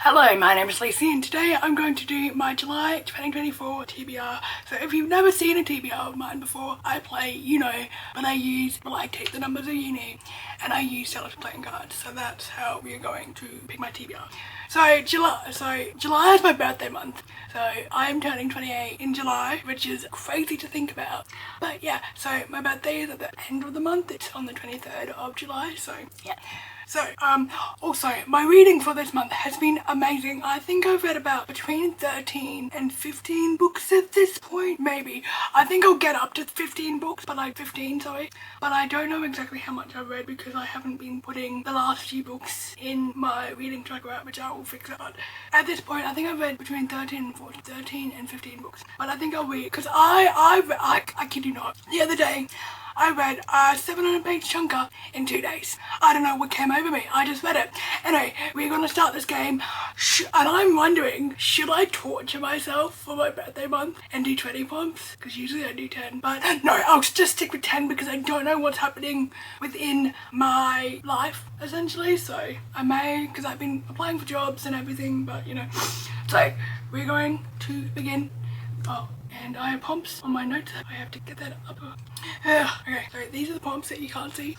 Hello, my name is Lacey and today I'm going to do my July 2024 TBR. So if you've never seen a TBR of mine before, I play, but I take the numbers of uni and I use selected playing cards. So that's how we are going to pick my TBR. So July is my birthday month. So I'm turning 28 in July, which is crazy to think about. But yeah, so my birthday is at the end of the month. It's on the 23rd of July, so yeah. So, also, my reading for this month has been amazing. I think I've read about between 13 and 15 books at this point, maybe. I think I'll get up to 15 books, but I don't know exactly how much I've read because I haven't been putting the last few books in my reading tracker app, which I will fix out. At this point, I think I've read between 13 and 15 books, but I think I'll read, because I kid you not, the other day, I read a 700-page chunker in 2 days. I don't know what came over me. I just read it. Anyway, we're going to start this game. And I'm wondering, should I torture myself for my birthday month and do 20 prompts? Because usually I do 10. But no, I'll just stick with 10 because I don't know what's happening within my life, essentially. So I may, because I've been applying for jobs and everything, but So we're going to begin. Oh. And I have prompts on my notes. I have to get that up. Okay, so these are the prompts that you can't see,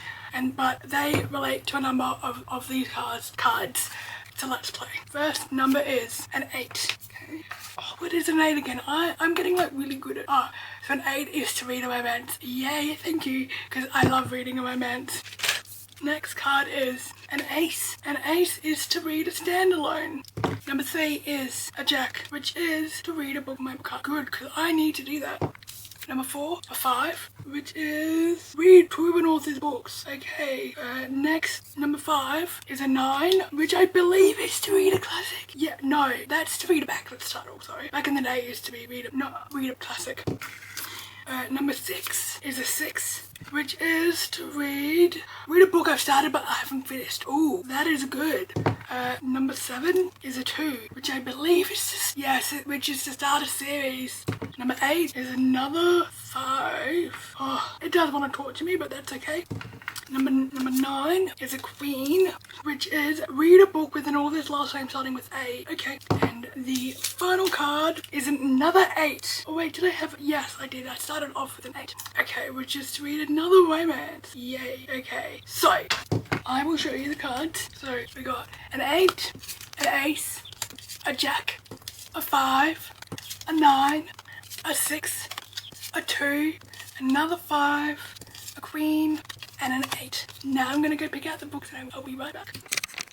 but they relate to a number of these cards. So let's play. First number is an 8. Okay. Oh, what is an 8 again? I'm getting really good at. So an 8 is to read a romance. Yay, thank you, because I love reading a romance. Next card is an ace. An ace is to read a standalone. Number 3 is a jack, which is to read a book on my card. Good, because I need to do that. Number 4, a 5, which is read proven authors' books. Okay, next, number 5 is a 9, which I believe is to read a classic. Yeah, no, that's to read a backlist title, sorry. Back in the day, it used to be read a classic. Number 6 is a 6, which is to read a book I've started but I haven't finished. Ooh, that is good. Number 7 is a 2, which I believe is which is to start a series. Number 8 is another 5. Oh, it does want to torture me, but that's okay. Number 9 is a queen, which is read a book with an author's last name starting with A. Okay, and the final card is another 8. Oh wait, did I have? Yes, I did. I started off with an 8. Okay, which is to read another romance. Yay. Okay, so I will show you the cards. So we got an 8, an ace, a jack, a 5, a 9, a 6, a 2, another 5, a queen, and an 8. Now I'm gonna go pick out the books and I'll be right back.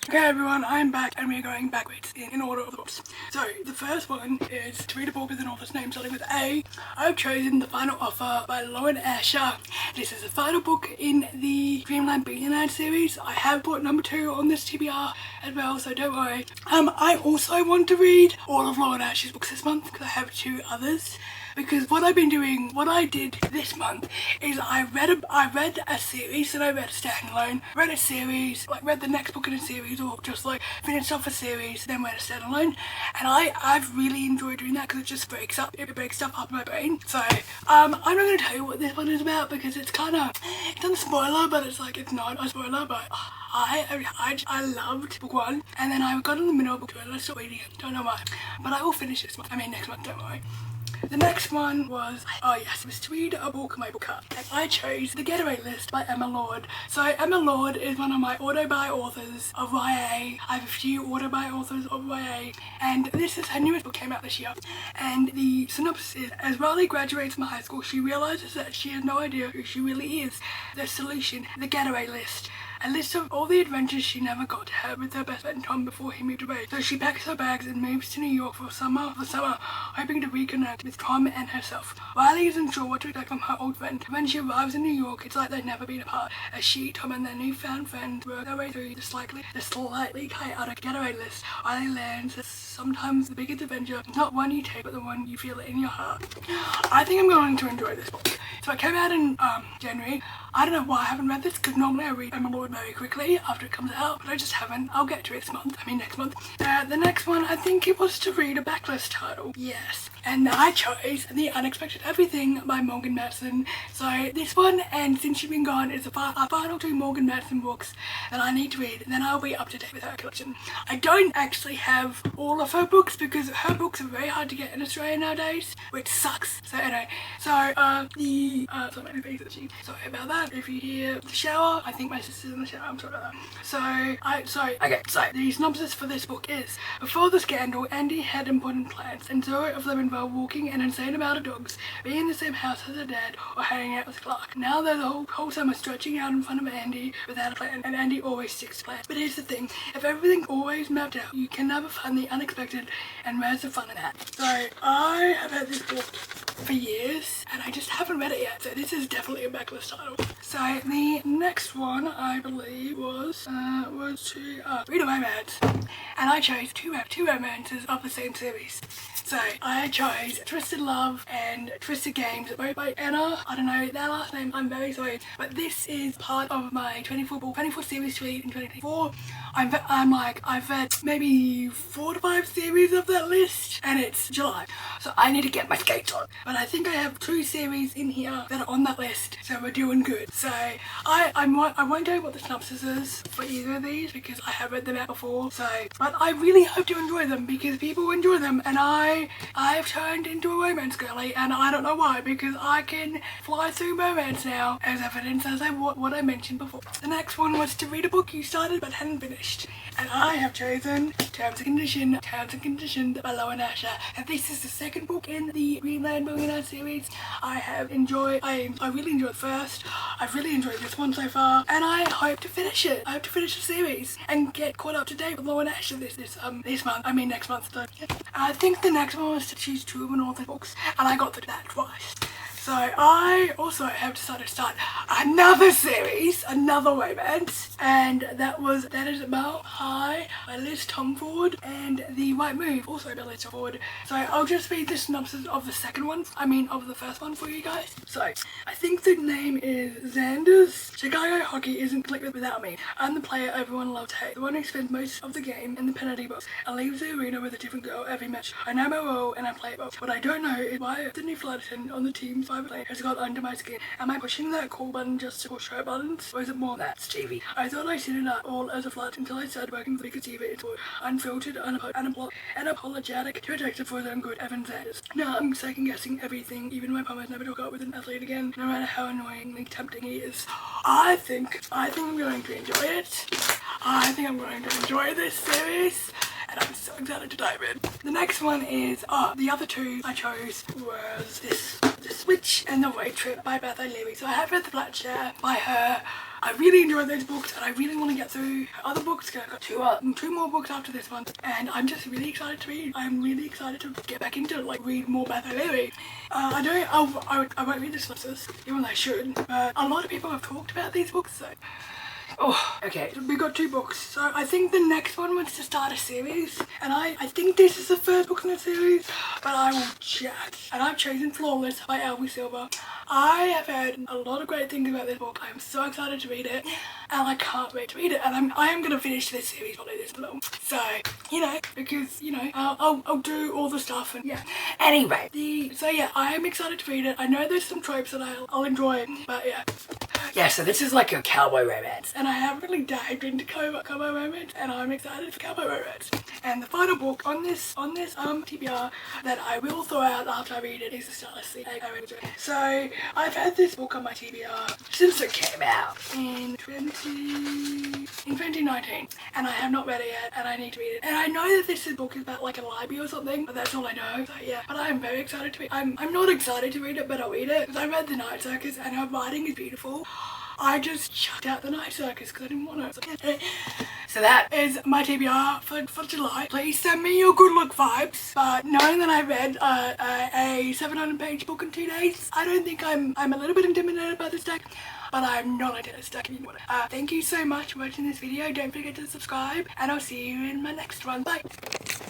Okay everyone, I'm back and we're going backwards in order of the books. So the first one is to read a book with an author's name starting with A. I've chosen The Final Offer by Lauren Asher. This is the final book in the Dreamland Billionaire series. I have put number 2 on this TBR as well, so don't worry. I also want to read all of Lauren Asher's books this month because I have 2 others. Because what I did this month is I read a series, and I read a standalone, read a series, read the next book in a series, or just finished off a series, then read a standalone, and I've really enjoyed doing that because it just breaks stuff up in my brain. So I'm not going to tell you what this one is about because it's a spoiler, but it's not a spoiler, but I loved book 1, and then I got in the middle of book 2 and I stopped reading it. Don't know why, but I will finish this month. Next month, don't worry. The next one was to read a book on my book card. And I chose The Getaway List by Emma Lord. So Emma Lord is one of my auto-buy authors of YA. I have a few auto-buy authors of YA. And this is her newest book, came out this year. And the synopsis is, as Riley graduates from high school, she realizes that she has no idea who she really is. The solution, The Getaway List. A list of all the adventures she never got to have with her best friend Tom before he moved away. So she packs her bags and moves to New York for summer, hoping to reconnect with Tom and herself. Riley isn't sure what to expect from her old friend. When she arrives in New York, it's like they've never been apart, as she, Tom, and their newfound friend work their way through the slightly chaotic getaway list. Riley learns that sometimes the biggest adventure is not one you take, but the one you feel in your heart. I think I'm going to enjoy this book. So it came out in January. I don't know why I haven't read this, because normally I read Emma Lord very quickly after it comes out, but I just haven't. I'll get to it next month. The next one, I think it was to read a backlist title. Yes. and I chose The Unexpected Everything by Morgan Matson. So this one, and Since She's Been Gone, is the final 2 Morgan Matson books that I need to read, and then I'll be up to date with her collection. I don't actually have all of her books because her books are very hard to get in Australia nowadays, which sucks. So anyway, sorry about that. If you hear the shower, I think my sister's in the shower. I'm sorry about that. So the synopsis for this book is: before the scandal, Andy had important plans, and 0 of them involved walking an insane amount of dogs, being in the same house as her dad, or hanging out with Clark. Now there's a whole summer stretching out in front of Andy without a plan, and Andy always sticks to plan. But here's the thing: if everything's always mapped out, you can never find the unexpected, and where's the fun in that? So I have had this book for years, and I just haven't read it yet, so this is definitely a backlist title. So the next one, I believe, was to read a romance, and I chose two romances of the same series. So I chose Twisted Love and Twisted Games, both by Anna. I don't know that last name, I'm very sorry, but this is part of my 24 series to read in 2024. I've read maybe 4 to 5 series of that list, and it's July, so I need to get my skates on. But I think I have 2 series in here that are on that list, so we're doing good. So I won't tell you what the synopsis is for either of these because I have read them out before. So, but I really hope to enjoy them because people enjoy them, and I've turned into a romance girly, and I don't know why, because I can fly through romance now, as evidence as what I mentioned before. The next one was to read a book you started but hadn't finished, and I have chosen Terms and Conditions by Lowen Asher, and this is the second book in the Greenland Millionaire series. I really enjoyed the first. I've really enjoyed this one so far, and I hope to finish it. I hope to finish the series and get caught up to date with Lowen Asher next month. So yeah. I think the next one was to choose 2 of an author's books, and I got that twice. So I also have decided to start another series, another romance, and that is Mile High by Liz Tomford, and The Right Move, also by Liz Tomford. So I'll just read the synopsis of the of the first one for you guys. So I think the name is Xander's. Chicago hockey isn't clicked without me. I'm the player everyone loves to hate, the one who spends most of the game in the penalty box and leaves the arena with a different girl every match. I know my role and I play it well. What I don't know is why Sydney Flutterton on the team's lane has got under my skin. Am I pushing that call button just to push her buttons? Or is it more than that, Stevie? I thought I set it up all as a flirt until I started working for the Stevie. It's unfiltered, unapologetic, too addictive for his own good, Evan Sanders. Now I'm second guessing everything, even my promise never to go out with an athlete again, no matter how annoyingly tempting he is. I think I'm going to enjoy it. I think I'm going to enjoy this series, and I'm so excited to dive in. The next one is, the other 2 I chose was The Switch and The Road Trip by Beth O'Leary. So I have read The Black Chair by her. I really enjoyed those books, and I really want to get through her other books. I've got 2 more books after this one, and I'm just really excited to read. I'm really excited to get back into read more Beth O'Leary. I won't read the synopsis, even though I should, but a lot of people have talked about these books, so. Oh, okay, we got 2 books. So I think the next one was to start a series, and I think this is the first book in the series, but I will chat. And I've chosen Flawless by Albie Silver. I have heard a lot of great things about this book. I'm so excited to read it, and I can't wait to read it. And I am gonna finish this series probably this long. So, because I'll do all the stuff, and yeah. Anyway, I am excited to read it. I know there's some tropes that I'll enjoy, but yeah. Yeah, so this is like a cowboy romance, and I haven't really dived into cowboy romance, and I'm excited for cowboy romance. And the final book on this TBR that I will throw out after I read it is The Starless Sea. So I've had this book on my TBR since it came out in 2019, and I have not read it yet, and I need to read it. And I know that this book is about like a library or something, but that's all I know. So yeah, but I am very excited to read. I'm not excited to read it, but I'll read it because I read The Night Circus, and her writing is beautiful. I just shut out The Night Circus because I didn't want to. So that is my TBR for July. Please send me your good luck vibes. But knowing that I read a 700-page book in 2 days, I don't think I'm a little bit intimidated by this deck. But I'm not a tennis deck anymore. Thank you so much for watching this video. Don't forget to subscribe, and I'll see you in my next one. Bye.